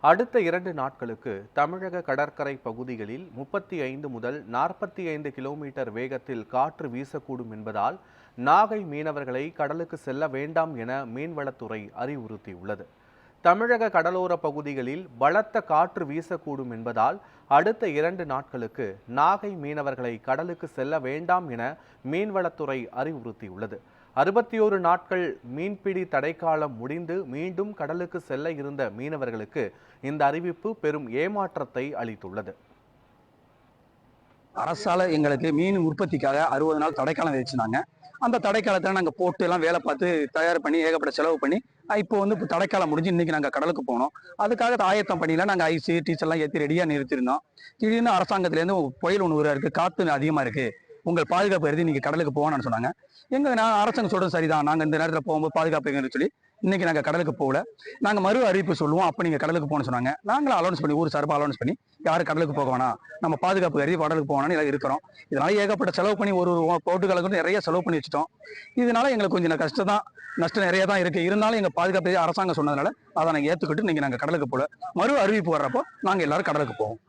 அடுத்த 2 நாட்களுக்கு தமிழக கடற்கரை பகுதிகளில் 35 முதல் 45 கிலோமீட்டர் வேகத்தில் காற்று வீசக்கூடும் என்பதால் நாகை மீனவர்களை கடலுக்கு செல்ல வேண்டாம் என மீன்வளத்துறை அறிவுறுத்தியுள்ளது. தமிழக கடலோர பகுதிகளில் பலத்த காற்று வீசக்கூடும் என்பதால் அடுத்த 2 நாட்களுக்கு நாகை மீனவர்களை கடலுக்கு செல்ல வேண்டாம் என மீன்வளத்துறை அறிவுறுத்தியுள்ளது. 61 நாட்கள் மீன்பிடி தடைக்காலம் முடிந்து மீண்டும் கடலுக்கு செல்ல இருந்த மீனவர்களுக்கு இந்த அறிவிப்பு பெரும் ஏமாற்றத்தை அளித்துள்ளது. அரசால எங்களுக்கு மீன் உற்பத்திக்காக 60 நாள் தடைக்காலம் விதிச்சிருந்தாங்க. அந்த தடைக்காலத்தில் நாங்கள் போட்டு எல்லாம் வேலை பார்த்து தயார் பண்ணி ஏகப்பட்ட செலவு பண்ணி இப்போ இப்போ தடைக்காலம் முடிஞ்சு இன்னைக்கு நாங்கள் கடலுக்கு போனோம். அதுக்காக ஆயத்தம் பண்ணிலாம் நாங்கள் ஐசி டீச்சர் எல்லாம் ஏற்றி ரெடியாக நிறுத்திருந்தோம். திடீர்னு அரசாங்கத்திலேருந்து புயல் ஒன்று உருவா இருக்கு, காற்று அதிகமாக இருக்கு, உங்கள் பாதுகாப்பு கருதி நீங்கள் கடலுக்கு போகணும்னு சொன்னாங்க. நான் அரசாங்கம் சொல்றது சரிதான், நாங்கள் இந்த நேரத்தில் போகும்போது பாதுகாப்பு சொல்லி இன்னைக்கு நாங்கள் கடலுக்கு போகல. நாங்கள் மறு அறிவிப்பு சொல்லுவோம், அப்போ நீங்கள் கடலுக்கு போகணும்னு சொன்னாங்க. நாங்களும் அலௌன்ஸ் பண்ணி ஊர் சார்பாக அலௌன்ஸ் பண்ணி யாரும் கடலுக்கு போக வேணாம், நம்ம பாதுகாப்பு கருதி கடலுக்கு போகணும்னு எல்லாம் இருக்கிறோம். இதனால ஏகப்பட்ட செலவு பண்ணி ஒரு போட்டுகளுக்கு நிறைய செலவு பண்ணி வச்சுட்டோம். இதனால எங்களுக்கு கொஞ்சம் கஷ்டம் தான், நஷ்டம் நிறைய தான் இருக்கு. இருந்தாலும் எங்கள் பாதுகாப்பு அரசாங்கம் சொன்னதுனால அதை நாங்கள் ஏற்றுக்கிட்டு இன்னைக்கு நாங்கள் கடலுக்கு போகல. மறு அறிவிப்பு வர்றப்போ நாங்கள் எல்லாரும் கடலுக்கு போவோம்.